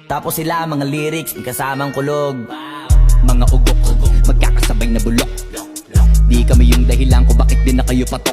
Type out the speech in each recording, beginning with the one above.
Tapos sila mga lyrics, may kasamang kulog. Mga ugok, magkakasabay na bulok. Di kami yung dahilan kung bakit din na kayo patok.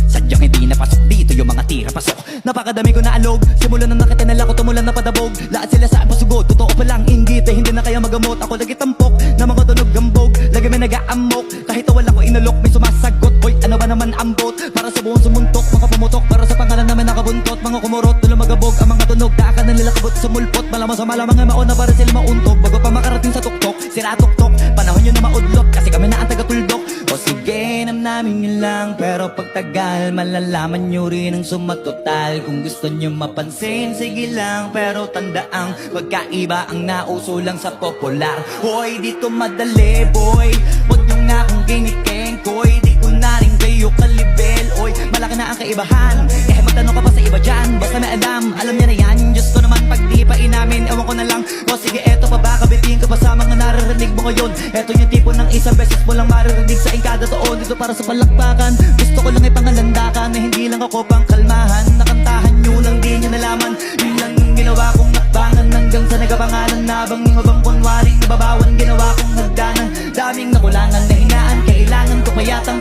Sadyang hindi napasok dito yung mga tira pasok. Napakadami ko na alog, simula na nakitinala ko tumulan na padabog. Lahat sila sa pasugod, totoo pa lang inggit eh, hindi na kaya magamot. Ako lagi tampok, na mga tunog gambog. Lagi may nag-aamok, kahit wala ko inalok. May sumasagot, boy ano ba naman ambot. Para sa buong sumuntok, mga pumutok. Para sa pangalan namin nakabuntot. Mga kumurot, tulo magabog. Ang mga tunog, daakan na nila kabot. Sumulpot, malamang sa malamang mga mauna. Para sila mauntog, bago pa makarating sa tuktok. Sira tuktok, panahon yun na maudlot. Kasi kami na ang taga-tuldok. O sige, namin yun lang. Pero pagtagal, malalaman nyo rin ang sumatotal. Kung gusto nyo mapansin, sige lang. Pero tandaang magkaiba ang nauso lang sa popular. Hoy, dito madali, boy. Huwag nyo nga akong ginikeng, koy. Di ko na rin kayo kalibel, oy. Malaki na ang kaibahan. Eh, magtanong ka pa sa iba dyan. Basta may alam niya na yan. Diyos ko naman pag di pa inamin, ewan ko na lang. O sige, eto pa ba, kabitiin ka pa sa mga naririnig mo ngayon. Eto yung tipo ng isang beses mo lang maririnig sa kada taon. Dito para sa palakpakan. Gusto ko lang ipangalandakan na hindi lang ako pang kalmahan. Nakantahan nyo nang di nyo nalaman. Yun lang yung ginawa kong nakbangan. Hanggang sa nagapangalan nabang yung abang kunwaring nababawan. Ginawa kong hagdanan. Daming nakulangan na hinaan. Kailangan ko payatang